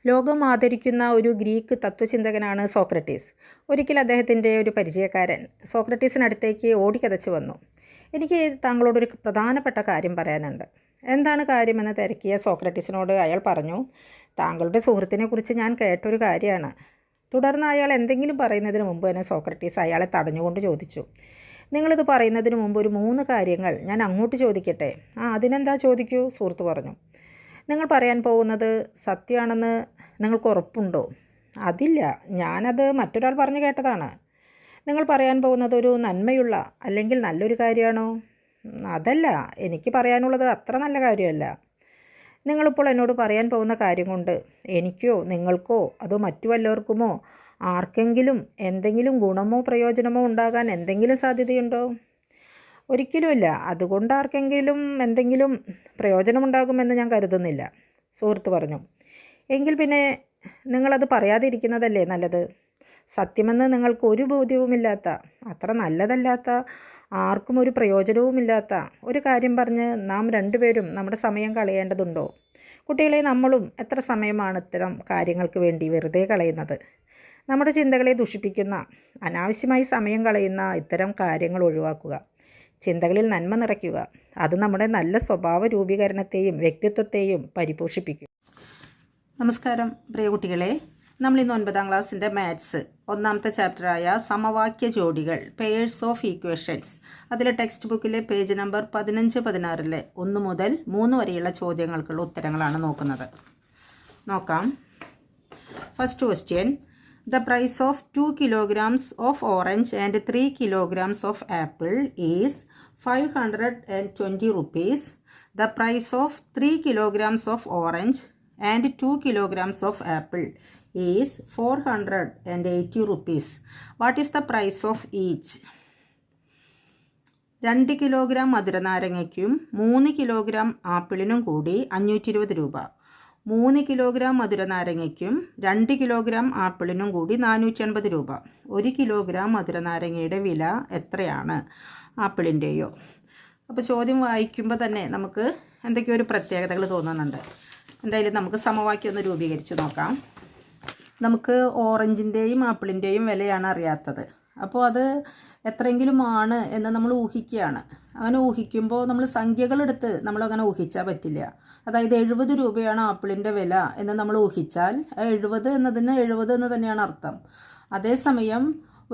ലോകം ആദരിക്കുന്ന ഒരു ഗ്രീക്ക് തത്വചിന്തകനാണ് സോക്രട്ടീസ്. ഒരിക്കൽ അദ്ദേഹത്തിൻ്റെ ഒരു പരിചയക്കാരൻ സോക്രട്ടീസിനടുത്തേക്ക് ഓടിക്കതച്ച് വന്നു. എനിക്ക് താങ്കളോടൊരു പ്രധാനപ്പെട്ട കാര്യം പറയാനുണ്ട്. എന്താണ് കാര്യമെന്ന് തിരക്കിയ സോക്രട്ടീസിനോട് അയാൾ പറഞ്ഞു, താങ്കളുടെ സുഹൃത്തിനെക്കുറിച്ച് ഞാൻ കേട്ടൊരു കാര്യമാണ്. തുടർന്ന് അയാൾ എന്തെങ്കിലും പറയുന്നതിന് മുമ്പ് തന്നെ സോക്രട്ടീസ് അയാളെ തടഞ്ഞുകൊണ്ട് ചോദിച്ചു, നിങ്ങളിത് പറയുന്നതിന് മുമ്പ് ഒരു 3 കാര്യങ്ങൾ ഞാൻ അങ്ങോട്ട് ചോദിക്കട്ടെ? അതിനെന്താ, ചോദിക്കൂ, സുഹൃത്ത് പറഞ്ഞു. നിങ്ങൾ പറയാൻ പോകുന്നത് സത്യമാണെന്ന് നിങ്ങൾക്ക് ഉറപ്പുണ്ടോ? അതില്ല, ഞാനത് മറ്റൊരാൾ പറഞ്ഞു കേട്ടതാണ്. നിങ്ങൾ പറയാൻ പോകുന്നത് ഒരു നന്മയുള്ള അല്ലെങ്കിൽ നല്ലൊരു കാര്യമാണോ? അതല്ല, എനിക്ക് പറയാനുള്ളത് അത്ര നല്ല കാര്യമല്ല. നിങ്ങളിപ്പോൾ എന്നോട് പറയാൻ പോകുന്ന കാര്യം കൊണ്ട് എനിക്കോ നിങ്ങൾക്കോ അതോ മറ്റു വല്ലവർക്കുമോ ആർക്കെങ്കിലും എന്തെങ്കിലും ഗുണമോ പ്രയോജനമോ ഉണ്ടാകാൻ എന്തെങ്കിലും സാധ്യതയുണ്ടോ? ഒരിക്കലുമില്ല. അതുകൊണ്ട് ആർക്കെങ്കിലും എന്തെങ്കിലും പ്രയോജനമുണ്ടാകുമെന്ന് ഞാൻ കരുതുന്നില്ല, സുഹൃത്ത് പറഞ്ഞു. എങ്കിൽ പിന്നെ നിങ്ങളത് പറയാതിരിക്കുന്നതല്ലേ നല്ലത്. സത്യമെന്ന് നിങ്ങൾക്ക് ഒരു ബോധ്യവുമില്ലാത്ത, അത്ര നല്ലതല്ലാത്ത, ആർക്കും ഒരു പ്രയോജനവുമില്ലാത്ത ഒരു കാര്യം പറഞ്ഞ് നാം രണ്ടുപേരും നമ്മുടെ സമയം കളയേണ്ടതുണ്ടോ? കുട്ടികളെ, നമ്മളും എത്ര സമയമാണ് ഇത്തരം കാര്യങ്ങൾക്ക് വേണ്ടി വെറുതെ കളയുന്നത്? നമ്മുടെ ചിന്തകളെ ദുഷിപ്പിക്കുന്ന, അനാവശ്യമായി സമയം കളയുന്ന ഇത്തരം കാര്യങ്ങൾ ഒഴിവാക്കുക. ചിന്തകളിൽ നന്മ നിറയ്ക്കുക. അത് നമ്മുടെ നല്ല സ്വഭാവ രൂപീകരണത്തെയും വ്യക്തിത്വത്തെയും പരിപോഷിപ്പിക്കും. നമസ്കാരം പ്രിയ കുട്ടികളെ, നമ്മൾ ഇന്ന് 9ാം ക്ലാസ്സിൻ്റെ മാത്സ് 1ാമത്തെ ചാപ്റ്ററായ സമവാക്യ ജോഡികൾ, പെയേഴ്സ് ഓഫ് ഈക്വേഷൻസ്, അതിലെ ടെക്സ്റ്റ് ബുക്കിലെ പേജ് നമ്പർ 15-16 1 മുതൽ 3 വരെയുള്ള ചോദ്യങ്ങൾക്കുള്ള ഉത്തരങ്ങളാണ് നോക്കുന്നത്. നോക്കാം. First question, the price of 2 kilograms of orange and 3 kilograms of apple is 520 rupees. The price of 3 kilograms of orange and 2 kilograms of apple is 480 rupees. What is the price of each? 2 kilogram മധുരനാരങ്ങയ്ക്കും 3 kilogram ആപ്പിളിനും കൂടി 520 രൂപ. 3 kilogram മധുരനാരങ്ങയ്ക്കും 2 kilogram ആപ്പിളിനും കൂടി 480 രൂപ. 1 kilogram മധുരനാരങ്ങയുടെ വില എത്രയാണ്? ആപ്പിളിൻ്റെയോ? അപ്പോൾ ചോദ്യം വായിക്കുമ്പോൾ തന്നെ നമുക്ക് എന്തൊക്കെയോ ഒരു പ്രത്യേകതകൾ തോന്നുന്നുണ്ട്. എന്തായാലും നമുക്ക് സമവാക്യം ഒന്ന് രൂപീകരിച്ച് നോക്കാം. നമുക്ക് ഓറഞ്ചിൻ്റെയും ആപ്പിളിൻ്റെയും വിലയാണ് അറിയാത്തത്. അപ്പോൾ അത് എത്രയെങ്കിലും ആണ് എന്ന് നമ്മൾ ഊഹിക്കുകയാണ്. അങ്ങനെ ഊഹിക്കുമ്പോൾ നമ്മൾ സംഖ്യകളെടുത്ത് നമ്മളങ്ങനെ ഊഹിച്ചാൽ പറ്റില്ല. അതായത് 70 രൂപയാണ് ആപ്പിളിൻ്റെ വില എന്ന് നമ്മൾ ഊഹിച്ചാൽ 70 എന്നതിന് 70 എന്ന് തന്നെയാണ് അർത്ഥം. അതേസമയം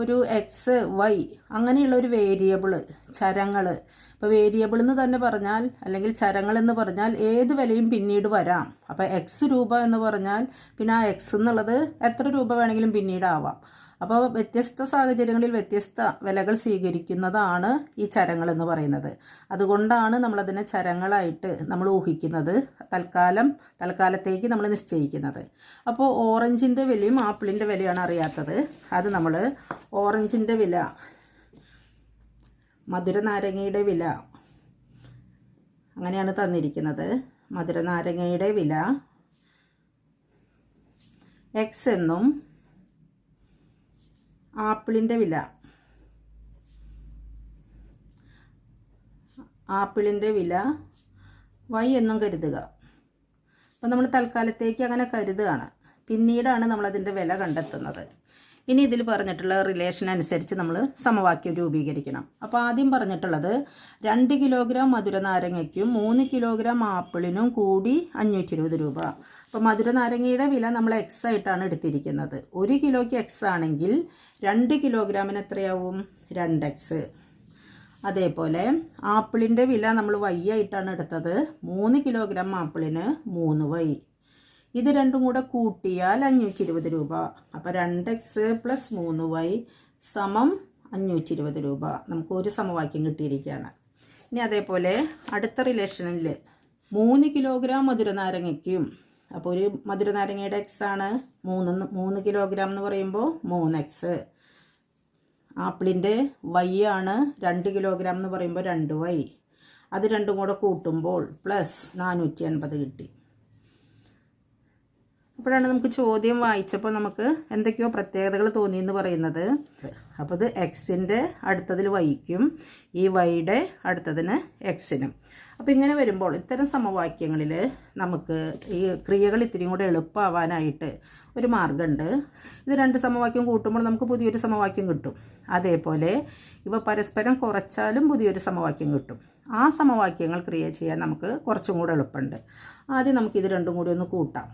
ഒരു എക്സ്, വൈ അങ്ങനെയുള്ള ഒരു വേരിയബിള്, ചരങ്ങൾ, ഇപ്പോൾ വേരിയബിൾ എന്ന് തന്നെ പറഞ്ഞാൽ അല്ലെങ്കിൽ ചരങ്ങൾ എന്ന് പറഞ്ഞാൽ ഏത് വിലയും പിന്നീട് വരാം. അപ്പോൾ എക്സ് രൂപ എന്ന് പറഞ്ഞാൽ പിന്നെ ആ എക്സ് എന്നുള്ളത് എത്ര രൂപ വേണമെങ്കിലും പിന്നീട് ആവാം. അപ്പോൾ വ്യത്യസ്ത സാഹചര്യങ്ങളിൽ വ്യത്യസ്ത വിലകൾ സ്വീകരിക്കുന്നതാണ് ഈ ചരങ്ങൾ എന്ന് പറയുന്നത്. അതുകൊണ്ടാണ് നമ്മളതിനെ ചരങ്ങളായിട്ട് നമ്മൾ ഊഹിക്കുന്നത്, തൽക്കാലത്തേക്ക് നമ്മൾ നിശ്ചയിക്കുന്നത്. അപ്പോൾ ഓറഞ്ചിൻ്റെ വിലയും ആപ്പിളിൻ്റെ വിലയാണ് അറിയാത്തത്. അത് നമ്മൾ ഓറഞ്ചിൻ്റെ വില, മധുരനാരങ്ങയുടെ വില അങ്ങനെയാണ് തന്നിരിക്കുന്നത്. മധുരനാരങ്ങയുടെ വില എക്സ് എന്നും ആപ്പിളിൻ്റെ വില വൈ എന്നും കരുതുക. അപ്പോൾ നമ്മൾ തൽക്കാലത്തേക്ക് അങ്ങനെ കരുതുകയാണ്. പിന്നീടാണ് നമ്മളതിൻ്റെ വില കണ്ടെത്തുന്നത്. ഇനി ഇതിൽ പറഞ്ഞിട്ടുള്ള റിലേഷൻ അനുസരിച്ച് നമ്മൾ സമവാക്യം രൂപീകരിക്കണം. അപ്പോൾ ആദ്യം പറഞ്ഞിട്ടുള്ളത് 2 കിലോഗ്രാം മധുരനാരങ്ങയ്ക്കും 3 കിലോഗ്രാം ആപ്പിളിനും കൂടി 520 രൂപ. അപ്പോൾ മധുരനാരങ്ങയുടെ വില നമ്മൾ എക്സ് ആയിട്ടാണ് എടുത്തിരിക്കുന്നത്. 1 കിലോയ്ക്ക് എക്സ് ആണെങ്കിൽ 2 കിലോഗ്രാമിന് എത്രയാവും? 2x. അതേപോലെ ആപ്പിളിൻ്റെ വില നമ്മൾ വൈ ആയിട്ടാണ് എടുത്തത്. 3 കിലോഗ്രാം ആപ്പിളിന് 3y. ഇത് രണ്ടും കൂടെ കൂട്ടിയാൽ 520 രൂപ. അപ്പോൾ 2x + 3y = 520 രൂപ. നമുക്ക് ഒരു സമവാക്യം കിട്ടിയിരിക്കുകയാണ്. ഇനി അതേപോലെ അടുത്ത റിലേഷനിൽ 3 കിലോഗ്രാം മധുരനാരങ്ങയ്ക്കും, അപ്പോൾ ഒരു മധുരനാരങ്ങയുടെ എക്സ് ആണ് 3 കിലോഗ്രാം എന്ന് പറയുമ്പോൾ 3x. ആപ്പിളിൻ്റെ വൈ ആണ് 2 കിലോഗ്രാം എന്ന് പറയുമ്പോൾ 2y. അത് രണ്ടും കൂടെ കൂട്ടുമ്പോൾ +480 കിട്ടി. അപ്പോഴാണ് നമുക്ക് ചോദ്യം വായിച്ചപ്പോൾ നമുക്ക് എന്തൊക്കെയോ പ്രത്യേകതകൾ തോന്നിയെന്ന് പറയുന്നത്. അപ്പോൾ ഇത് എക്സിൻ്റെ അടുത്തതിൽ വൈക്കും ഈ വൈയുടെ അടുത്തതിന് എക്സിനും. അപ്പോൾ ഇങ്ങനെ വരുമ്പോൾ ഇത്തരം സമവാക്യങ്ങളിൽ നമുക്ക് ഈ ക്രിയകൾ ഇത്തിരിയും കൂടെ എളുപ്പമാവാനായിട്ട് ഒരു മാർഗ്ഗമുണ്ട്. ഇത് രണ്ട് സമവാക്യം കൂട്ടുമ്പോൾ നമുക്ക് പുതിയൊരു സമവാക്യം കിട്ടും. അതേപോലെ ഇവ പരസ്പരം കുറച്ചാലും പുതിയൊരു സമവാക്യം കിട്ടും. ആ സമവാക്യങ്ങൾ ക്രിയ ചെയ്യാൻ നമുക്ക് കുറച്ചും കൂടെ എളുപ്പമുണ്ട്. ആദ്യം നമുക്ക് ഇത് രണ്ടും കൂടി ഒന്ന് കൂട്ടാം.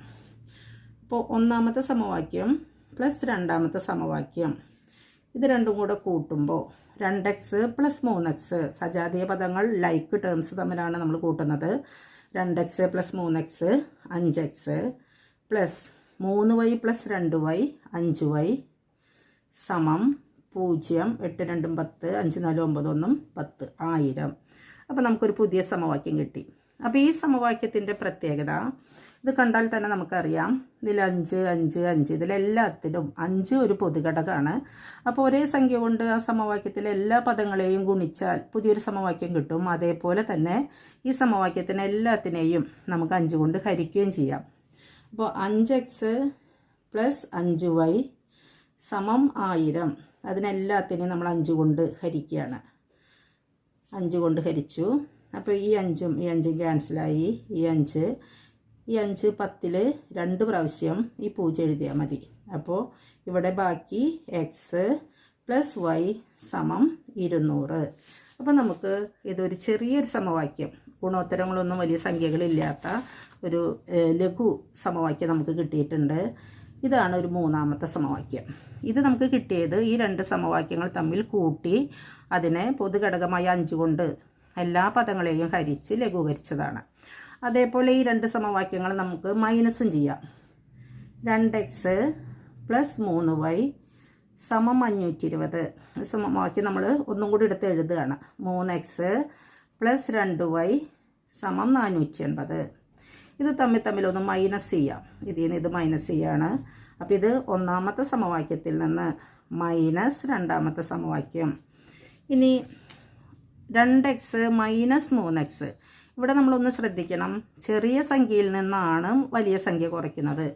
അപ്പോൾ ഒന്നാമത്തെ സമവാക്യം പ്ലസ് രണ്ടാമത്തെ സമവാക്യം ഇത് രണ്ടും കൂടെ കൂട്ടുമ്പോൾ 2x പ്ലസ് 3x, സജാതീയ പദങ്ങൾ ലൈക്ക് ടേംസ് തമ്മിലാണ് നമ്മൾ കൂട്ടുന്നത്. 2x plus 3x 5x plus 3y plus 2y 5y സമം 0. 8 2 10, 5 4 9 1 10, 1000. അപ്പോൾ നമുക്കൊരു പുതിയ സമവാക്യം കിട്ടി. അപ്പോൾ ഈ സമവാക്യത്തിൻ്റെ പ്രത്യേകത ഇത് കണ്ടാൽ തന്നെ നമുക്കറിയാം. ഇതിൽ 5 5 5 ഇതിലെല്ലാത്തിലും 5 ഒരു പൊതുഘടകമാണ്. അപ്പോൾ ഒരേ സംഖ്യ കൊണ്ട് ആ സമവാക്യത്തിലെ എല്ലാ പദങ്ങളെയും ഗുണിച്ചാൽ പുതിയൊരു സമവാക്യം കിട്ടും. അതേപോലെ തന്നെ ഈ സമവാക്യത്തിന് എല്ലാത്തിനെയും നമുക്ക് 5 കൊണ്ട് ഹരിക്കുകയും ചെയ്യാം. അപ്പോൾ 5x പ്ലസ് 5y സമം 1000. അതിനെല്ലാത്തിനെയും നമ്മൾ 5 കൊണ്ട് ഹരിക്കുകയാണ്. 5 കൊണ്ട് ഹരിച്ചു. അപ്പോൾ ഈ 5ഉം ഈ 5ഉം ക്യാൻസലായി. ഈ 5 10ൽ 2 പ്രാവശ്യം ഈ 0 എഴുതിയാൽ മതി. അപ്പോൾ ഇവിടെ ബാക്കി x പ്ലസ് y സമം 200. അപ്പോൾ നമുക്ക് ഇതൊരു ചെറിയൊരു സമവാക്യം, ഗുണോത്തരങ്ങളൊന്നും വലിയ സംഖ്യകളില്ലാത്ത ഒരു ലഘു സമവാക്യം നമുക്ക് കിട്ടിയിട്ടുണ്ട്. ഇതാണ് ഒരു മൂന്നാമത്തെ സമവാക്യം. ഇത് നമുക്ക് കിട്ടിയത് ഈ രണ്ട് സമവാക്യങ്ങൾ തമ്മിൽ കൂട്ടി അതിനെ പൊതുഘടകമായ 5 കൊണ്ട് എല്ലാ പദങ്ങളെയും ഹരിച്ച് ലഘൂകരിച്ചതാണ്. അതേപോലെ ഈ രണ്ട് സമവാക്യങ്ങൾ നമുക്ക് മൈനസും ചെയ്യാം. 2x പ്ലസ് 3y സമം 520. സമവാക്യം നമ്മൾ ഒന്നും കൂടി എടുത്ത് എഴുതുകയാണ്. 3x പ്ലസ് 2y സമം 480. ഇത് തമ്മിലൊന്ന് മൈനസ് ചെയ്യാം. ഇതിൽ നിന്ന് ഇത് മൈനസ് ചെയ്യാണ്. അപ്പോൾ ഇത് ഒന്നാമത്തെ സമവാക്യത്തിൽ നിന്ന് മൈനസ് രണ്ടാമത്തെ സമവാക്യം. ഇനി 2x മൈനസ് 3x. ഇവിടെ നമ്മളൊന്ന് ശ്രദ്ധിക്കണം, ചെറിയ സംഖ്യയിൽ നിന്നാണ് വലിയ സംഖ്യ കുറയ്ക്കുന്നത്.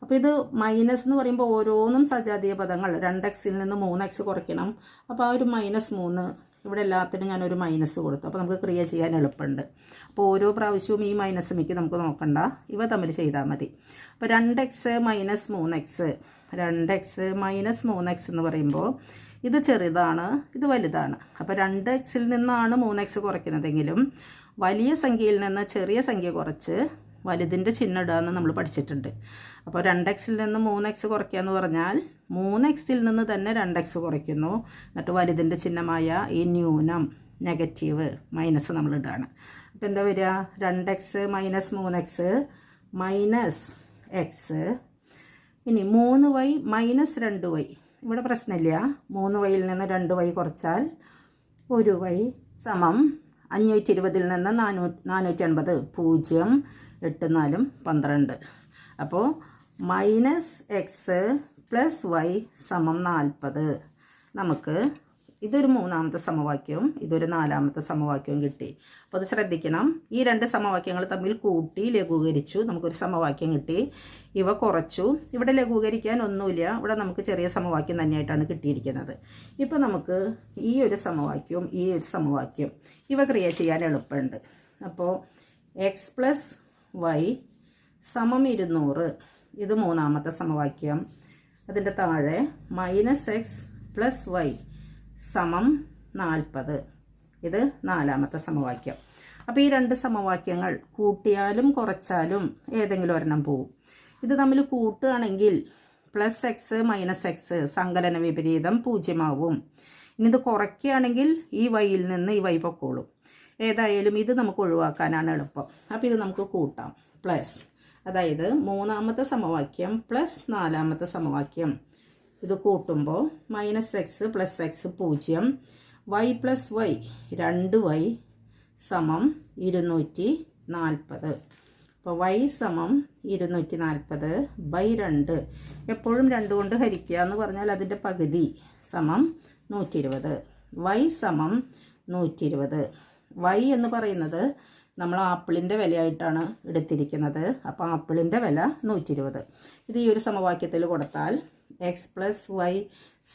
അപ്പോൾ ഇത് മൈനസ് എന്ന് പറയുമ്പോൾ ഓരോന്നും സജാതീയ പദങ്ങൾ 2xൽ നിന്ന് 3x കുറയ്ക്കണം. അപ്പോൾ ആ ഒരു -3 ഇവിടെ എല്ലാത്തിനും ഞാനൊരു മൈനസ് കൊടുത്തു. അപ്പോൾ നമുക്ക് ക്രിയ ചെയ്യാൻ എളുപ്പമുണ്ട്. അപ്പോൾ ഓരോ പ്രാവശ്യവും ഈ മൈനസ് മിക്ക് നമുക്ക് നോക്കണ്ട, ഇവ തമ്മിൽ ചെയ്താൽ മതി. അപ്പോൾ 2x minus 3x, 2x minus 3x എന്ന് പറയുമ്പോൾ ഇത് ചെറുതാണ്, ഇത് വലുതാണ്. അപ്പോൾ 2xൽ നിന്നാണ് 3x കുറയ്ക്കുന്നതെങ്കിലും വലിയ സംഖ്യയിൽ നിന്ന് ചെറിയ സംഖ്യ കുറച്ച് വലുതിൻ്റെ ചിഹ്നം ഇടുക എന്ന് നമ്മൾ പഠിച്ചിട്ടുണ്ട്. അപ്പോൾ 2xൽ നിന്ന് 3x കുറയ്ക്കുക എന്ന് പറഞ്ഞാൽ 3xൽ നിന്ന് തന്നെ 2x കുറയ്ക്കുന്നു. എന്നിട്ട് വലുതിൻ്റെ ചിഹ്നമായ ഈ ന്യൂനം നെഗറ്റീവ് മൈനസ് നമ്മൾ ഇടുകയാണ്. അപ്പോൾ എന്താ വരിക? 2x minus 3x minus X. ഇനി 3y മൈനസ് 2y. ഇവിടെ പ്രശ്നമില്ല. 3yൽ നിന്ന് 2y കുറച്ചാൽ 1y സമം 520ൽ നിന്ന് 480. 0 8 4 12. അപ്പോൾ മൈനസ് എക്സ് പ്ലസ് വൈ സമം 40. നമുക്ക് ഇതൊരു മൂന്നാമത്തെ സമവാക്യവും ഇതൊരു നാലാമത്തെ സമവാക്യവും കിട്ടി. അപ്പോൾ അത് ശ്രദ്ധിക്കണം. ഈ രണ്ട് സമവാക്യങ്ങൾ തമ്മിൽ കൂട്ടി ലഘൂകരിച്ചു, നമുക്കൊരു സമവാക്യം കിട്ടി. ഇവ കുറച്ചു. ഇവിടെ ലഘൂകരിക്കാൻ ഒന്നുമില്ല, ഇവിടെ നമുക്ക് ചെറിയ സമവാക്യം തന്നെയായിട്ടാണ് കിട്ടിയിരിക്കുന്നത്. ഇപ്പോൾ നമുക്ക് ഈ ഒരു സമവാക്യവും ഈ ഒരു സമവാക്യം ഇവ ക്രിയ ചെയ്യാൻ എളുപ്പമുണ്ട്. അപ്പോൾ എക്സ് പ്ലസ് വൈ സമം 200. ഇത് മൂന്നാമത്തെ സമവാക്യം. അതിൻ്റെ താഴെ മൈനസ് എക്സ് പ്ലസ് വൈ സമം 40. ഇത് നാലാമത്തെ സമവാക്യം. അപ്പോൾ ഈ രണ്ട് സമവാക്യങ്ങൾ കൂട്ടിയാലും കുറച്ചാലും ഏതെങ്കിലും ഒരെണ്ണം പോവും. ഇത് തമ്മിൽ കൂട്ടുകയാണെങ്കിൽ പ്ലസ് എക്സ് മൈനസ് എക്സ് സങ്കലന വിപരീതം 0 ആവും. ഇനി ഇത് കുറയ്ക്കുകയാണെങ്കിൽ ഈ വൈയിൽ നിന്ന് ഈ വൈ പൊക്കോളും. ഏതായാലും ഇത് നമുക്ക് ഒഴിവാക്കാനാണ് എളുപ്പം. അപ്പോൾ ഇത് നമുക്ക് കൂട്ടാം. പ്ലസ്, അതായത് മൂന്നാമത്തെ സമവാക്യം പ്ലസ് നാലാമത്തെ സമവാക്യം ഇത് കൂട്ടുമ്പോൾ minus X plus X 0, Y plus Y 2y സമം 240. അപ്പോൾ വൈ സമം 240/2. എപ്പോഴും 2 കൊണ്ട് ഹരിക്കുക എന്ന് പറഞ്ഞാൽ അതിൻ്റെ പകുതി സമം 120. വൈ സമം 120. വൈ എന്ന് പറയുന്നത് നമ്മൾ ആപ്പിളിൻ്റെ വിലയായിട്ടാണ് എടുത്തിരിക്കുന്നത്. അപ്പോൾ ആപ്പിളിൻ്റെ വില 120. ഇത് ഈ ഒരു സമവാക്യത്തിൽ കൊടുത്താൽ എക്സ് പ്ലസ് വൈ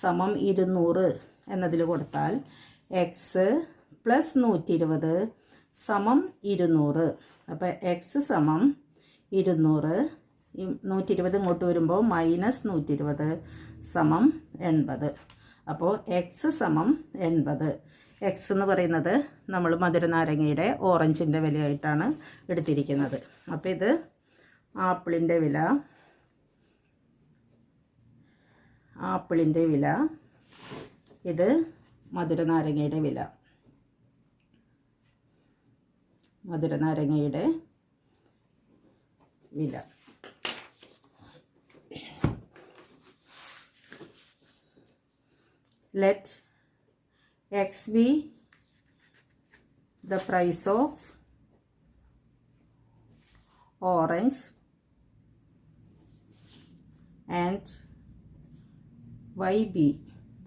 സമം 200 എന്നതിൽ കൊടുത്താൽ എക്സ് പ്ലസ് 120 സമം 200. അപ്പോൾ എക്സ് സമം 200. ഈ 120 ഇങ്ങോട്ട് വരുമ്പോൾ മൈനസ് 120 സമം 80. അപ്പോൾ എക്സ് സമം 80. എക്സ് എന്ന് പറയുന്നത് നമ്മൾ മധുരനാരങ്ങയുടെ ഓറഞ്ചിൻ്റെ വിലയായിട്ടാണ് എടുത്തിരിക്കുന്നത്. അപ്പോൾ ഇത് ആപ്പിളിൻ്റെ വില, ഇത് മധുരനാരങ്ങയുടെ വില. Let X be the price of orange and Y be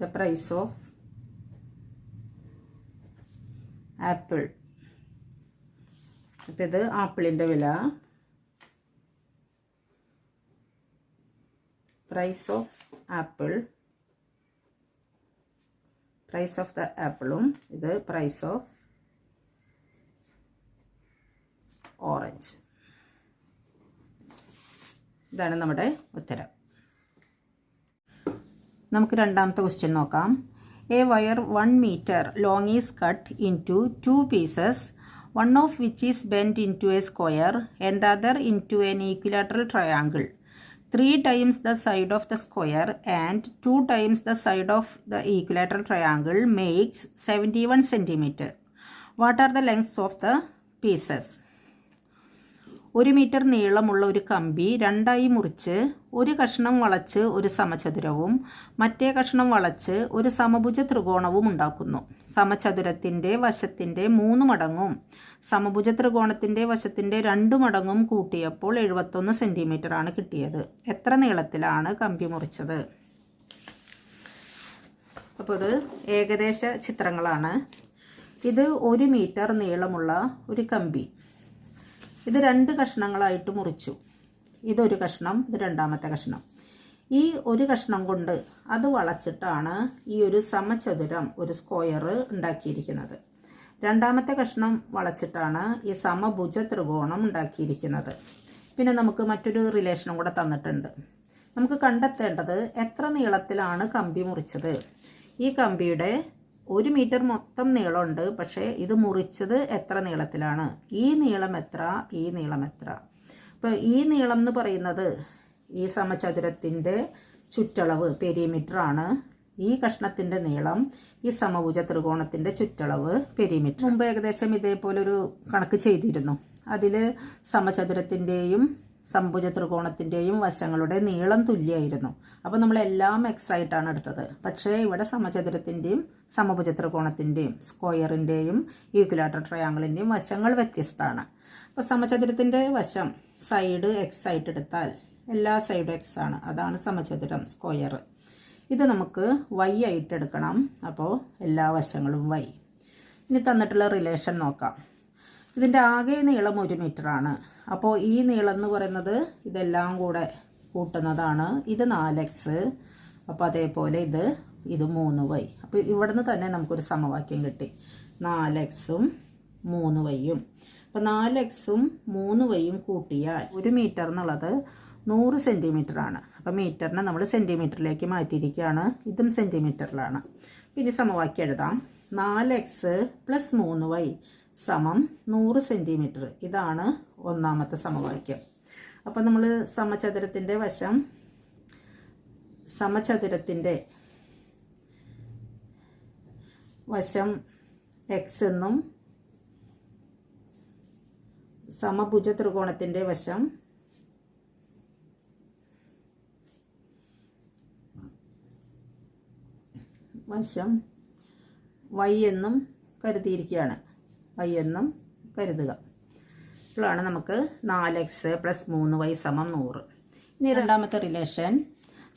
the price of apple. അപ്പോൾ ഇത് ആപ്പിളിൻ്റെ വില, പ്രൈസ് ഓഫ് ദ ആപ്പിളും ഇത് പ്രൈസ് ഓഫ് ഓറഞ്ച്. ഇതാണ് നമ്മുടെ ഉത്തരം. നമുക്ക് രണ്ടാമത്തെ ക്വസ്റ്റ്യൻ നോക്കാം. A wire 1 meter long is cut into 2 pieces, one of which is bent into a square and the other into an equilateral triangle. 3 times the side of the square and 2 times the side of the equilateral triangle makes 71 centimeter. What are the lengths of the pieces? 1 metre നീളമുള്ള ഒരു കമ്പി രണ്ടായി മുറിച്ച് ഒരു കഷ്ണം വളച്ച് ഒരു സമചതുരവും മറ്റേ കഷ്ണം വളച്ച് ഒരു സമഭുജ ത്രികോണവും ഉണ്ടാക്കുന്നു. സമചതുരത്തിൻ്റെ വശത്തിൻ്റെ 3 മടങ്ങും സമഭുജ ത്രികോണത്തിൻ്റെ വശത്തിൻ്റെ 2 മടങ്ങും കൂട്ടിയപ്പോൾ 71 സെൻറ്റിമീറ്റർ ആണ് കിട്ടിയത്. എത്ര നീളത്തിലാണ് കമ്പി മുറിച്ചത്? അപ്പോൾ ഇത് ഏകദേശ ചിത്രങ്ങളാണ്. ഇത് 1 മീറ്റർ നീളമുള്ള ഒരു കമ്പി. ഇത് 2 കഷ്ണങ്ങളായിട്ട് മുറിച്ചു. ഇതൊരു കഷ്ണം, ഇത് രണ്ടാമത്തെ കഷ്ണം. ഈ ഒരു കഷ്ണം കൊണ്ട് അത് വളച്ചിട്ടാണ് ഈ ഒരു സമചതുരം, ഒരു സ്ക്വയർ ഉണ്ടാക്കിയിരിക്കുന്നത്. രണ്ടാമത്തെ കഷ്ണം വളച്ചിട്ടാണ് ഈ സമഭുജ ത്രികോണം ഉണ്ടാക്കിയിരിക്കുന്നത്. പിന്നെ നമുക്ക് മറ്റൊരു റിലേഷനും കൂടെ തന്നിട്ടുണ്ട്. നമുക്ക് കണ്ടെത്തേണ്ടത് എത്ര നീളത്തിലാണ് കമ്പി മുറിച്ചത്. ഈ കമ്പിയുടെ 1 മീറ്റർ മൊത്തം നീളമുണ്ട്, പക്ഷേ ഇത് മുറിച്ചത് എത്ര നീളത്തിലാണ്? ഈ നീളം എത്ര, ഈ നീളം എത്ര? അപ്പോൾ ഈ നീളം എന്ന് പറയുന്നത് ഈ സമചതുരത്തിൻ്റെ ചുറ്റളവ്, പെരിമീറ്റർ ആണ്. ഈ കഷ്ണത്തിൻ്റെ നീളം ഈ സമഭുജ ത്രികോണത്തിൻ്റെ ചുറ്റളവ്, പെരിമീറ്റർ. മുമ്പ് ഏകദേശം ഇതേപോലൊരു കണക്ക് ചെയ്തിരുന്നു. അതിൽ സമചതുരത്തിൻ്റെയും സമഭുജ ത്രികോണത്തിൻ്റെയും വശങ്ങളുടെ നീളം തുല്യമായിരുന്നു. അപ്പോൾ നമ്മളെല്ലാം എക്സ് ആയിട്ടാണ് എടുത്തത്. പക്ഷേ ഇവിടെ സമചതുരത്തിൻ്റെയും സമഭുജ ത്രികോണത്തിൻ്റെയും സ്ക്വയറിൻ്റെയും ഈക്വലാറ്റർ ട്രയാങ്കിളിൻ്റെയും വശങ്ങൾ വ്യത്യസ്തമാണ്. അപ്പോൾ സമചതുരത്തിൻ്റെ വശം സൈഡ് എക്സ് ആയിട്ട് എടുത്താൽ എല്ലാ സൈഡും എക്സ് ആണ്. അതാണ് സമചതുരം, സ്ക്വയർ. ഇത് നമുക്ക് വൈ ആയിട്ട് എടുക്കണം. അപ്പോൾ എല്ലാ വശങ്ങളും വൈ. ഇനി തന്നിട്ടുള്ള റിലേഷൻ നോക്കാം. ഇതിൻ്റെ ആകെ നീളം 1 മീറ്ററാണ്. അപ്പോൾ ഈ നീളം എന്ന് പറയുന്നത് ഇതെല്ലാം കൂടെ കൂട്ടുന്നതാണ്. ഇത് 4x. അപ്പോൾ അതേപോലെ ഇത് 3y. അപ്പോൾ ഇവിടുന്ന് തന്നെ നമുക്കൊരു സമവാക്യം കിട്ടി. 4xഉം 3yയും. അപ്പോൾ 4xഉം 3yയും കൂട്ടിയാൽ 1 മീറ്റർ എന്നുള്ളത് 100 സെൻറ്റിമീറ്റർ ആണ്. അപ്പോൾ മീറ്ററിനെ നമ്മൾ സെൻറ്റിമീറ്ററിലേക്ക് മാറ്റിയിരിക്കുകയാണ്. ഇതും സെൻറ്റിമീറ്ററിലാണ്. പിന്നെ സമവാക്യം എഴുതാം. 4x + 3y സമം 100 സെൻറ്റിമീറ്റർ. ഇതാണ് ഒന്നാമത്തെ സമവാക്യം. അപ്പോൾ നമ്മൾ സമചതുരത്തിൻ്റെ വശം, എക്സ് എന്നും സമഭുജ ത്രികോണത്തിൻ്റെ വശം y എന്നും കരുതിയിരിക്കുകയാണ്. y എന്നും കരുതുക. ഇപ്പോഴാണ് നമുക്ക് 4x + 3y സമം 100. ഇനി രണ്ടാമത്തെ റിലേഷൻ,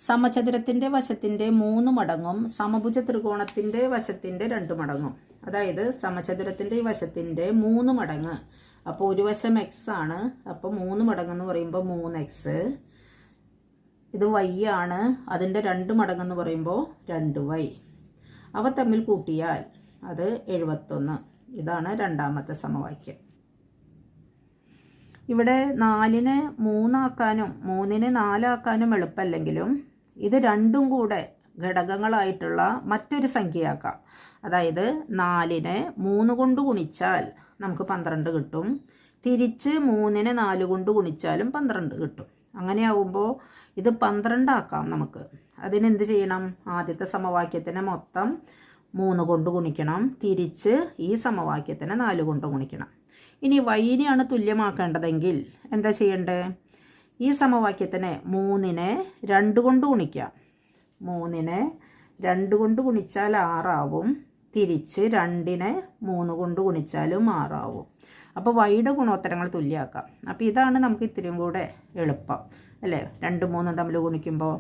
സമചതുരത്തിൻ്റെ വശത്തിൻ്റെ 3 മടങ്ങും സമഭുജ ത്രികോണത്തിൻ്റെ വശത്തിൻ്റെ 2 മടങ്ങും. അതായത് സമചതുരത്തിൻ്റെ ഈ വശത്തിൻ്റെ 3 മടങ്ങ്. അപ്പോൾ ഒരു വശം എക്സ് ആണ്. അപ്പോൾ 3 മടങ്ങെന്ന് പറയുമ്പോൾ 3x. ഇത് y ആണ്. അതിൻ്റെ 2 മടങ്ങെന്ന് പറയുമ്പോൾ 2y. അവ തമ്മിൽ കൂട്ടിയാൽ അത് 71. ഇതാണ് രണ്ടാമത്തെ സമവാക്യം. ഇവിടെ 4നെ 3 ആക്കാനും 3നെ 4 ആക്കാനും എളുപ്പമല്ലെങ്കിലും ഇത് രണ്ടും കൂടെ ഘടകങ്ങളായിട്ടുള്ള മറ്റൊരു സംഖ്യയാക്കാം. അതായത് 4നെ 3 കൊണ്ട് ഗുണിച്ചാൽ നമുക്ക് 12 കിട്ടും. തിരിച്ച് 3നെ 4 കൊണ്ട് ഗുണിച്ചാലും 12 കിട്ടും. അങ്ങനെയാവുമ്പോൾ ഇത് 12 ആക്കാം നമുക്ക്. അതിനെന്ത് ചെയ്യണം? ആദ്യത്തെ സമവാക്യത്തിനെ മൊത്തം 3 കൊണ്ട് ഗുണിക്കണം. തിരിച്ച് ഈ സമവാക്യത്തിനെ 4 കൊണ്ട് ഗുണിക്കണം. ഇനി വൈനെയാണ് തുല്യമാക്കേണ്ടതെങ്കിൽ എന്താ ചെയ്യേണ്ടത്? ഈ സമവാക്യത്തിനെ 3നെ 2 കൊണ്ട് ഗുണിക്കാം. 3നെ 2 കൊണ്ട് ഗുണിച്ചാൽ 6 ആവും. തിരിച്ച് 2നെ 3 കൊണ്ട് ഗുണിച്ചാലും 6 ആവും. അപ്പോൾ വൈയുടെ ഗുണോത്തരങ്ങൾ തുല്യമാക്കാം. അപ്പോൾ ഇതാണ് നമുക്ക് ഇത്രയും കൂടെ എളുപ്പം അല്ലേ, 2 3 തമ്മിൽ ഗുണിക്കുമ്പോൾ.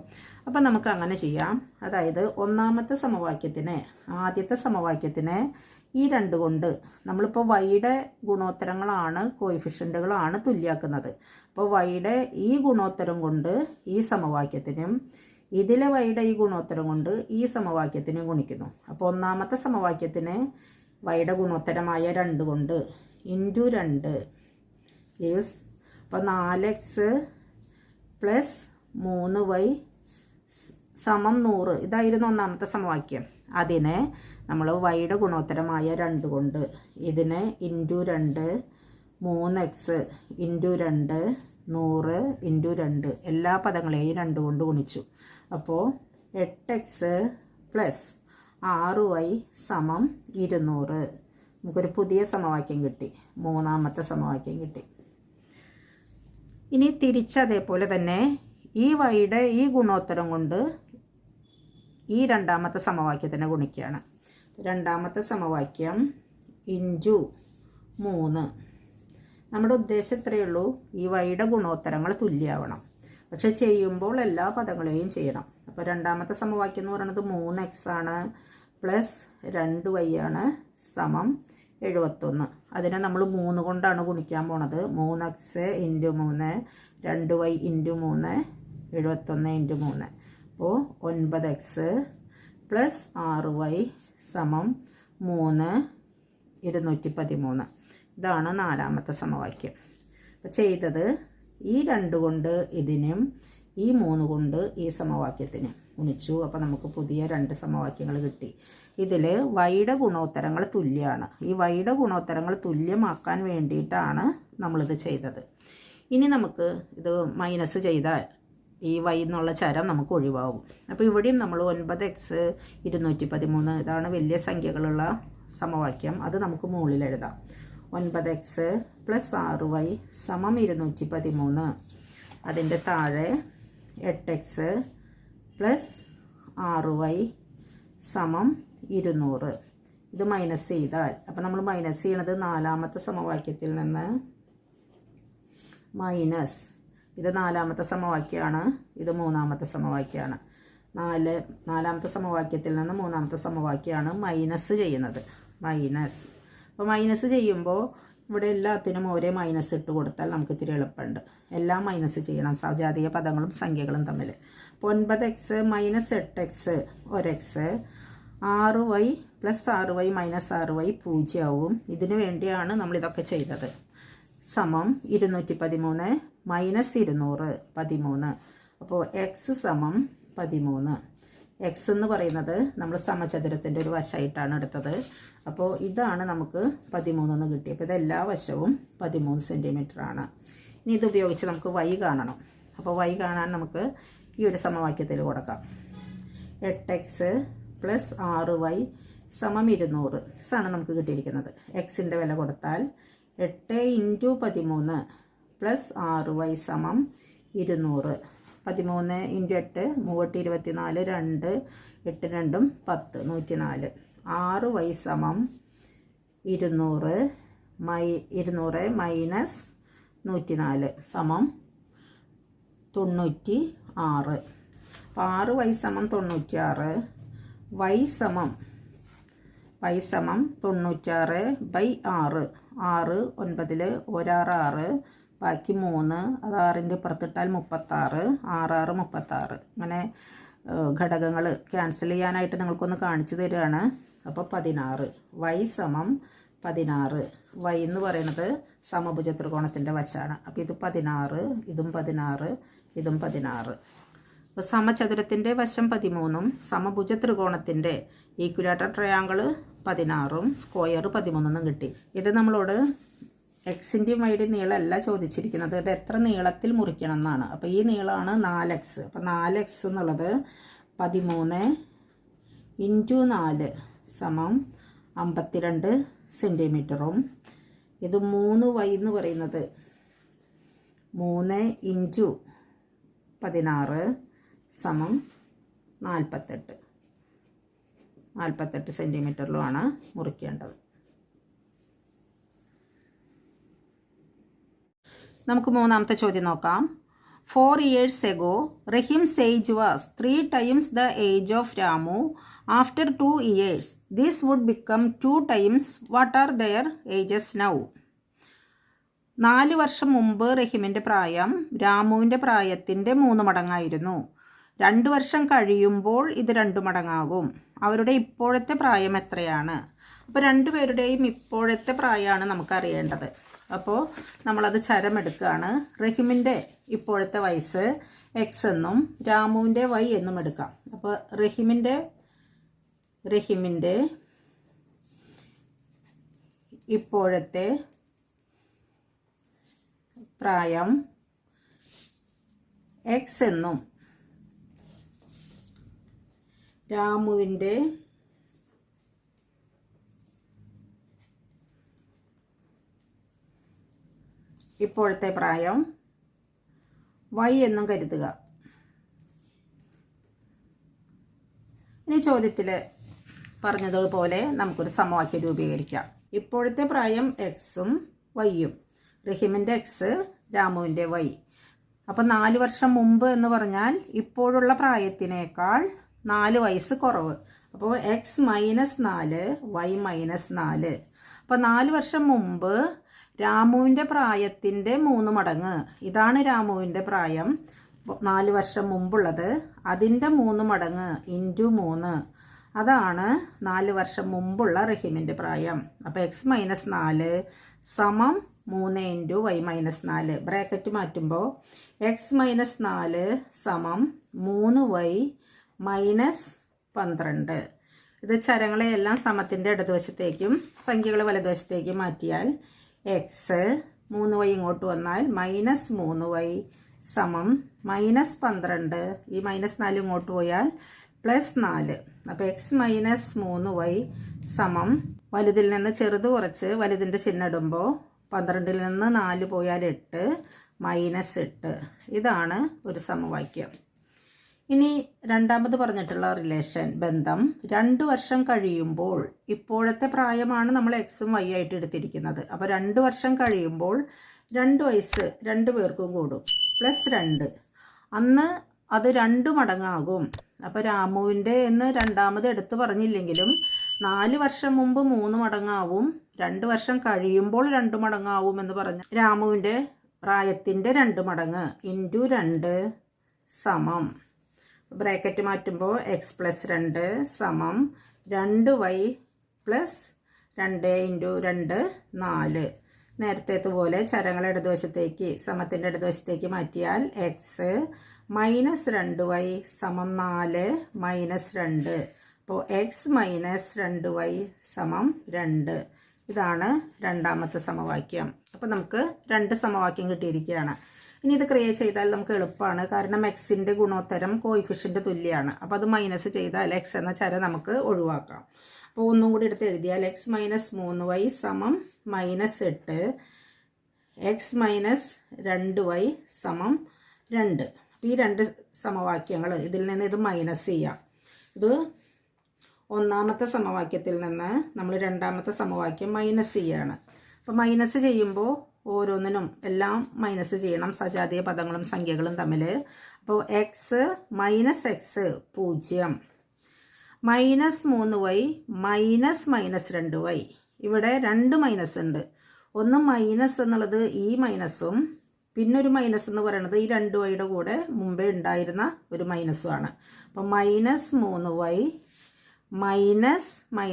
അപ്പോൾ നമുക്ക് അങ്ങനെ ചെയ്യാം. അതായത് ഒന്നാമത്തെ സമവാക്യത്തിനെ ആദ്യത്തെ സമവാക്യത്തിനെ ഈ 2 കൊണ്ട് നമ്മളിപ്പോൾ വൈയുടെ ഗുണോത്തരങ്ങളാണ് കോയിഫിഷ്യൻറ്റുകളാണ് തുല്യമാക്കുന്നത്. അപ്പോൾ വൈയുടെ ഈ ഗുണോത്തരം കൊണ്ട് ഈ സമവാക്യത്തിനും ഇതിലെ വൈയുടെ ഈ ഗുണോത്തരം കൊണ്ട് ഈ സമവാക്യത്തിനും ഗുണിക്കുന്നു. അപ്പോൾ ഒന്നാമത്തെ സമവാക്യത്തിന് വൈയുടെ ഗുണോത്തരമായ 2 കൊണ്ട് ഇൻറ്റു 2 ഈസ്, അപ്പോൾ 4x പ്ലസ് 3y സമം 100. ഇതായിരുന്നു ഒന്നാമത്തെ സമവാക്യം. അതിനെ നമ്മൾ വൈയുടെ ഗുണോത്തരമായ 2 കൊണ്ട് ഇതിനെ ഇൻറ്റു 2 3x ഇൻറ്റു 2 100 ഇൻറ്റു 2 എല്ലാ പദങ്ങളെയും 2 കൊണ്ട് ഗുണിച്ചു. അപ്പോൾ 8x പ്ലസ് 6y സമം 200. നമുക്കൊരു പുതിയ സമവാക്യം കിട്ടി, മൂന്നാമത്തെ സമവാക്യം കിട്ടി. ഇനി തിരിച്ചതേപോലെ തന്നെ ഈ വൈയുടെ ഈ ഗുണോത്തരം കൊണ്ട് ഈ രണ്ടാമത്തെ സമവാക്യത്തിനെ ഗുണിക്കുകയാണ്. രണ്ടാമത്തെ സമവാക്യം ഇൻറ്റു 3. നമ്മുടെ ഉദ്ദേശം ഇത്രയേ ഉള്ളൂ, ഈ വൈയുടെ ഗുണോത്തരങ്ങൾ തുല്യമാവണം. പക്ഷെ ചെയ്യുമ്പോൾ എല്ലാ പദങ്ങളെയും ചെയ്യണം. അപ്പോൾ രണ്ടാമത്തെ സമവാക്യം എന്ന് പറയുന്നത് 3x ആണ് പ്ലസ് 2y ആണ് സമം 71. അതിനെ നമ്മൾ 3 കൊണ്ടാണ് ഗുണിക്കാൻ പോണത്. 3x into 3 2y into 3 71 into 3. അപ്പോൾ 9x പ്ലസ് 6y സമം 3 213. ഇതാണ് നാലാമത്തെ സമവാക്യം. അപ്പോൾ ചെയ്തത് ഈ 2 കൊണ്ട് ഇതിനും ഈ 3 കൊണ്ട് ഈ സമവാക്യത്തിന് ഗുണിച്ചു. അപ്പോൾ നമുക്ക് പുതിയ 2 സമവാക്യങ്ങൾ കിട്ടി. ഇതിൽ വൈയുടെ ഗുണോത്തരങ്ങൾ തുല്യമാണ്. ഈ വൈയുടെ ഗുണോത്തരങ്ങൾ തുല്യമാക്കാൻ വേണ്ടിയിട്ടാണ് നമ്മളിത് ചെയ്തത്. ഇനി നമുക്ക് ഇത് മൈനസ് ചെയ്താൽ ഈ വൈ എന്നുള്ള ചരം നമുക്ക് ഒഴിവാകും. അപ്പോൾ ഇവിടെയും നമ്മൾ 9x 213, ഇതാണ് വലിയ സംഖ്യകളുള്ള സമവാക്യം, അത് നമുക്ക് മുകളിൽ എഴുതാം. 9x പ്ലസ് 6y സമം 213. അതിൻ്റെ താഴെ 8x പ്ലസ് 6y സമം 200. ഇത് മൈനസ് ചെയ്താൽ, അപ്പോൾ നമ്മൾ മൈനസ് ചെയ്യണത് നാലാമത്തെ സമവാക്യത്തിൽ നിന്ന് മൈനസ്, ഇത് നാലാമത്തെ സമവാക്യമാണ്, ഇത് മൂന്നാമത്തെ സമവാക്യമാണ്. നാലാമത്തെ സമവാക്യത്തിൽ നിന്ന് മൂന്നാമത്തെ സമവാക്യമാണ് മൈനസ് ചെയ്യുന്നത്. മൈനസ്, അപ്പോൾ മൈനസ് ചെയ്യുമ്പോൾ ഇവിടെ എല്ലാത്തിനും ഒരേ മൈനസ് ഇട്ട് കൊടുത്താൽ നമുക്ക് ഇത്തിരി എളുപ്പമുണ്ട്. എല്ലാം മൈനസ് ചെയ്യണം, സജാതീയ പദങ്ങളും സംഖ്യകളും തമ്മിൽ. അപ്പോൾ 9x minus 8x 1x, 6y plus 6y minus 6y 0 ആവും. ഇതിനു വേണ്ടിയാണ് നമ്മളിതൊക്കെ ചെയ്തത്. സമം 213 മൈനസ് 200 13. അപ്പോൾ x സമം 13. എക്സ് എന്ന് പറയുന്നത് നമ്മൾ സമചതുരത്തിൻ്റെ ഒരു വശമായിട്ടാണ് എടുത്തത്. അപ്പോൾ ഇതാണ് നമുക്ക് 13 എന്ന് കിട്ടി. അപ്പോൾ ഇതെല്ലാ വശവും 13 സെൻറ്റിമീറ്ററാണ്. ഇനി ഇത് ഉപയോഗിച്ച് നമുക്ക് y കാണണം. അപ്പോൾ y കാണാൻ നമുക്ക് ഈ ഒരു സമവാക്യത്തിൽ കൊടുക്കാം. 8x പ്ലസ് 6y സമം 200 ആണ് നമുക്ക് കിട്ടിയിരിക്കുന്നത്. എക്സിൻ്റെ വില കൊടുത്താൽ 8 ഇൻറ്റു 13 പ്ലസ് 6y സമം 200. 13 ഇൻറ്റു 8 3 24, 2 8 2 10 104. 6y സമം 200 മൈനസ് 104 സമം 96. അപ്പോൾ 6y സമം 96, y സമം 96/6. 6 9 1 6 6, ബാക്കി 3, അത് 6ൻ്റെ പുറത്തിട്ടാൽ 36, 6 6 36. അങ്ങനെ ഘടകങ്ങൾ ക്യാൻസൽ ചെയ്യാനായിട്ട് നിങ്ങൾക്കൊന്ന് കാണിച്ചു തരികയാണ്. അപ്പോൾ 16, y സമം 16. വൈ എന്ന് പറയുന്നത് സമഭുജ ത്രികോണത്തിൻ്റെ വശമാണ്. അപ്പോൾ ഇത് 16, ഇതും 16, ഇതും 16. അപ്പോൾ സമചതുരത്തിൻ്റെ വശം 13ഉം സമഭുജ ത്രികോണത്തിൻ്റെ ഈക്വിലാറ്റർ ട്രയാങ്കിൾ 16ഉം സ്ക്വയർ 13 കിട്ടി. ഇത് നമ്മളോട് എക്സിൻ്റെയും വൈയുടെയും നീളമല്ല ചോദിച്ചിരിക്കുന്നത്, ഇത് എത്ര നീളത്തിൽ മുറിക്കണം എന്നാണ്. അപ്പോൾ ഈ നീളമാണ് 4x. അപ്പോൾ 4x എന്നുള്ളത് 13 × 4 സമം 52 സെൻറ്റിമീറ്ററും ഇത് 3y എന്ന് പറയുന്നത് 3 × 16 സമം 48 സെൻറ്റിമീറ്ററിലുമാണ് മുറിക്കേണ്ടത്. നമുക്ക് മൂന്നാമത്തെ ചോദ്യം നോക്കാം. 4 years ago, Rahim's age was 3 times the age of Ramu. After 2 years, this would become 2 times. What are their ages now? 4 വർഷം മുമ്പ് റഹീമിൻ്റെ പ്രായം രാമുവിൻ്റെ പ്രായത്തിൻ്റെ 3 മടങ്ങായിരുന്നു. 2 വർഷം കഴിയുമ്പോൾ ഇത് 2 മടങ്ങാകും. അവരുടെ ഇപ്പോഴത്തെ പ്രായം എത്രയാണ്? അപ്പോൾ രണ്ടുപേരുടെയും ഇപ്പോഴത്തെ പ്രായമാണ് നമുക്കറിയേണ്ടത്. അപ്പോൾ നമ്മളത് ചരമെടുക്കുകയാണ്. റഹീമിൻ്റെ ഇപ്പോഴത്തെ വയസ്സ് എക്സ് എന്നും രാമുവിൻ്റെ വൈ എന്നും എടുക്കാം. അപ്പോൾ റഹീമിൻ്റെ ഇപ്പോഴത്തെ പ്രായം എക്സ് എന്നും രാമുവിൻ്റെ ഇപ്പോഴത്തെ പ്രായം വൈ എന്നും കരുതുക. ഇനി ചോദ്യത്തിൽ പറഞ്ഞതുപോലെ നമുക്കൊരു സമവാക്യം രൂപീകരിക്കാം. ഇപ്പോഴത്തെ പ്രായം എക്സും വൈയും, റഹീമിൻ്റെ എക്സ് രാമുവിൻ്റെ വൈ. അപ്പം 4 വർഷം മുമ്പ് എന്ന് പറഞ്ഞാൽ ഇപ്പോഴുള്ള പ്രായത്തിനേക്കാൾ 4 വയസ്സ് കുറവ്. അപ്പോൾ എക്സ് -4 വൈ -4. അപ്പോൾ 4 വർഷം മുമ്പ് രാമുവിൻ്റെ പ്രായത്തിൻ്റെ 3 മടങ്ങ്, ഇതാണ് രാമുവിൻ്റെ പ്രായം 4 വർഷം മുമ്പുള്ളത്, അതിൻ്റെ 3 മടങ്ങ് × 3, അതാണ് 4 വർഷം മുമ്പുള്ള റഹീമിൻ്റെ പ്രായം. അപ്പോൾ എക്സ് -4 സമം 3 × വൈ -4. ബ്രാക്കറ്റ് മാറ്റുമ്പോൾ എക്സ് -4 സമം 3y -12. ഇത് ചരങ്ങളെയെല്ലാം സമത്തിൻ്റെ ഇടതുവശത്തേക്കും സംഖ്യകൾ വലതുവശത്തേക്കും മാറ്റിയാൽ എക്സ് 3y ഇങ്ങോട്ട് വന്നാൽ -3y സമം -12. ഈ -4 ഇങ്ങോട്ട് പോയാൽ +4. അപ്പോൾ എക്സ് -3y സമം വലുതിൽ നിന്ന് ചെറുത് കുറച്ച് വലുതിൻ്റെ ചിഹ്നം ഇടുമ്പോൾ 12ൽ നിന്ന് 4 പോയാൽ 8 -8. ഇതാണ് ഒരു സമവാക്യം. ഇനി രണ്ടാമത് പറഞ്ഞിട്ടുള്ള ബന്ധം 2 വർഷം കഴിയുമ്പോൾ, ഇപ്പോഴത്തെ പ്രായമാണ് നമ്മൾ എക്സും വൈ ആയിട്ട് എടുത്തിരിക്കുന്നത്. അപ്പോൾ 2 വർഷം കഴിയുമ്പോൾ 2 വയസ്സ് 2 പേർക്കും കൂടും, +2. അന്ന് അത് 2 മടങ്ങാകും. അപ്പോൾ രാമുവിൻ്റെ എന്ന് രണ്ടാമത് എടുത്ത് പറഞ്ഞില്ലെങ്കിലും 4 വർഷം മുമ്പ് 3 മടങ്ങാവും, 2 വർഷം കഴിയുമ്പോൾ 2 മടങ്ങാവും എന്ന് പറഞ്ഞ രാമുവിൻ്റെ പ്രായത്തിൻ്റെ 2 മടങ്ങ് × 2 സമം, ബ്രാക്കറ്റ് മാറ്റുമ്പോൾ എക്സ് +2 സമം 2y +2 × 2 4. നേരത്തേതുപോലെ ചരങ്ങൾ ഇടതുവശത്തേക്ക് സമത്തിൻ്റെ ഇടതുവശത്തേക്ക് മാറ്റിയാൽ എക്സ് -2y സമം 4 -2. അപ്പോൾ എക്സ് -2y സമം 2. ഇതാണ് രണ്ടാമത്തെ സമവാക്യം. അപ്പോൾ നമുക്ക് 2 സമവാക്യം കിട്ടിയിരിക്കുകയാണ്. ഇനി ഇത് ക്രിയേറ്റ് ചെയ്താൽ നമുക്ക് എളുപ്പമാണ്, കാരണം എക്സിൻ്റെ ഗുണോത്തരം കോയിഫിഷ്യൻ്റ് തുല്യമാണ്. അപ്പോൾ അത് മൈനസ് ചെയ്താൽ എക്സ് എന്ന ചര നമുക്ക് ഒഴിവാക്കാം. അപ്പോൾ ഒന്നും കൂടി എടുത്ത് എഴുതിയാൽ എക്സ് -3y സമം -8, എക്സ് -2y സമം 2. അപ്പോൾ ഈ 2 സമവാക്യങ്ങൾ ഇതിൽ നിന്ന് ഇത് മൈനസ് ചെയ്യാം. ഇത് ഒന്നാമത്തെ സമവാക്യത്തിൽ നിന്ന് നമ്മൾ രണ്ടാമത്തെ സമവാക്യം മൈനസ് ചെയ്യുകയാണ്. അപ്പോൾ മൈനസ് ചെയ്യുമ്പോൾ ഓരോന്നിനും എല്ലാം മൈനസ് ചെയ്യണം, സജാതീയ പദങ്ങളും സംഖ്യകളും തമ്മിൽ. അപ്പോൾ എക്സ് -x 0, -3y -2y. ഇവിടെ 2 മൈനസ് ഉണ്ട്. ഒന്ന് മൈനസ് എന്നുള്ളത് ഈ മൈനസും, പിന്നൊരു മൈനസ് എന്ന് പറയുന്നത് ഈ 2yയുടെ കൂടെ മുമ്പേ ഉണ്ടായിരുന്ന ഒരു മൈനസുമാണ്. അപ്പോൾ -3y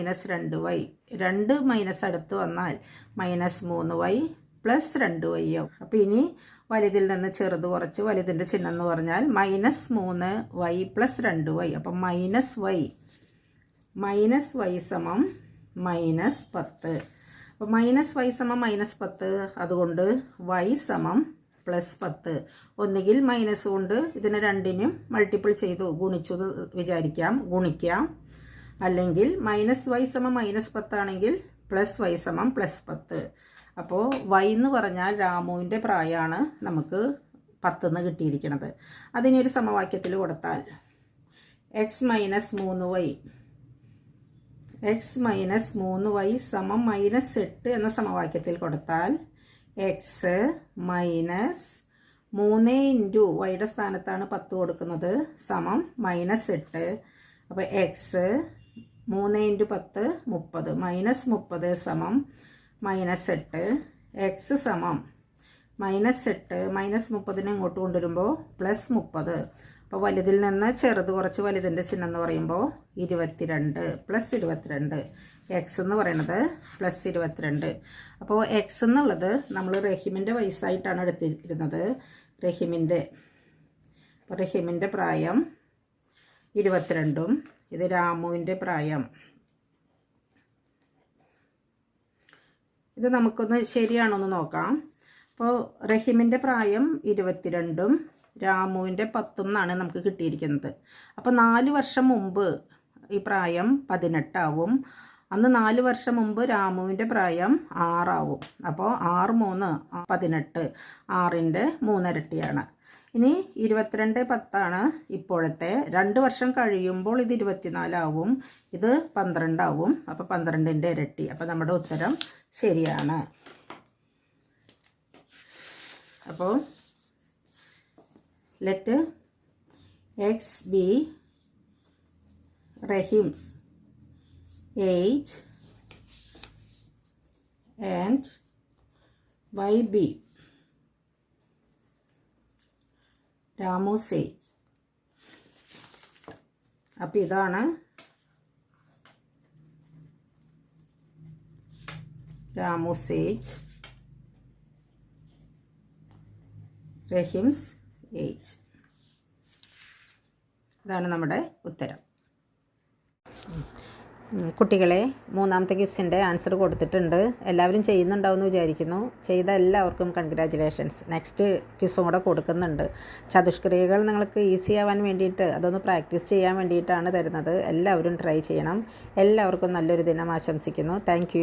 -2y 2 മൈനസ് അടുത്ത് വന്നാൽ -3y പ്ലസ് 2y ആവും. അപ്പോൾ ഇനി വലുതിൽ നിന്ന് ചെറുത് കുറച്ച് വലുതിൻ്റെ ചിഹ്നം എന്ന് പറഞ്ഞാൽ -3y പ്ലസ് 2y. അപ്പം -y സമം -10. അപ്പോൾ -y സമം -10, അതുകൊണ്ട് y സമം +10. ഒന്നുകിൽ മൈനസ് കൊണ്ട് ഇതിനെ രണ്ടിനും മൾട്ടിപ്പിൾ ചെയ്തു ഗുണിച്ചു വിചാരിക്കാം, ഗുണിക്കാം. അല്ലെങ്കിൽ -y സമം -10 ആണെങ്കിൽ +y സമം +10. അപ്പോൾ y എന്ന് പറഞ്ഞാൽ രാമുവിൻ്റെ പ്രായമാണ് നമുക്ക് 10 എന്ന് കിട്ടിയിരിക്കുന്നത്. അതിനൊരു സമവാക്യത്തിൽ കൊടുത്താൽ x - 3y സമം -8 എന്ന സമവാക്യത്തിൽ കൊടുത്താൽ x - 3 ഇൻറ്റു വൈയുടെ സ്ഥാനത്താണ് 10 കൊടുക്കുന്നത് സമം -8. അപ്പോൾ x 3 × 10 30 -30 സമം -8. x സമം -8 -30നെ ഇങ്ങോട്ട് കൊണ്ടുവരുമ്പോൾ +30. അപ്പോൾ വലുതിൽ നിന്ന് ചെറുത് കുറച്ച് വലുതിൻ്റെ ചിഹ്നം എന്ന് പറയുമ്പോൾ 22 +22. എക്സ് എന്ന് പറയുന്നത് +22. അപ്പോൾ എക്സ് എന്നുള്ളത് നമ്മൾ റഹീമിൻ്റെ വയസ്സായിട്ടാണ് എടുത്തിരുന്നത്. റഹീമിൻ്റെ പ്രായം 22ഉം ഇത് രാമുവിൻ്റെ പ്രായം. ഇത് നമുക്കൊന്ന് ശരിയാണോന്ന് നോക്കാം. അപ്പോൾ റഹീമിൻ്റെ പ്രായം 22ഉം രാമുവിൻ്റെ 10 എന്നാണ് നമുക്ക് കിട്ടിയിരിക്കുന്നത്. അപ്പോൾ 4 വർഷം മുമ്പ് ഈ പ്രായം 18 ആവും. അന്ന് 4 വർഷം മുമ്പ് രാമുവിൻ്റെ പ്രായം 6 ആവും. അപ്പോൾ 6 3 18, 6ൻ്റെ 3 ഇരട്ടിയാണ്. ഇനി 22 10 ഇപ്പോഴത്തെ. 2 വർഷം കഴിയുമ്പോൾ ഇത് 24 ആവും, ഇത് 12 ആവും. അപ്പോൾ 12ൻ്റെ ഇരട്ടി. അപ്പോൾ നമ്മുടെ ഉത്തരം ശരിയാണ്. അപ്പോൾ let x be Rahim's age and y be Ramu's age. അപ്പോൾ ഇതാണ് Ramu's age, Rahim's age. ഇതാണ് നമ്മുടെ ഉത്തരം. കുട്ടികളെ, മൂന്നാമത്തെ ക്വസ്റ്റ്യൻ്റെ ആൻസർ കൊടുത്തിട്ടുണ്ട്. എല്ലാവരും ചെയ്യുന്നുണ്ടാവുമെന്ന് വിചാരിക്കുന്നു. ചെയ്ത എല്ലാവർക്കും കൺഗ്രാജുലേഷൻസ്. നെക്സ്റ്റ് ക്വിസും കൂടെ കൊടുക്കുന്നുണ്ട്. ചതുഷ്ക്രിയകൾ നിങ്ങൾക്ക് ഈസി ആവാൻ വേണ്ടിയിട്ട് അതൊന്ന് പ്രാക്ടീസ് ചെയ്യാൻ വേണ്ടിയിട്ടാണ് തരുന്നത്. എല്ലാവരും ട്രൈ ചെയ്യണം. എല്ലാവർക്കും നല്ലൊരു ദിനം ആശംസിക്കുന്നു. താങ്ക്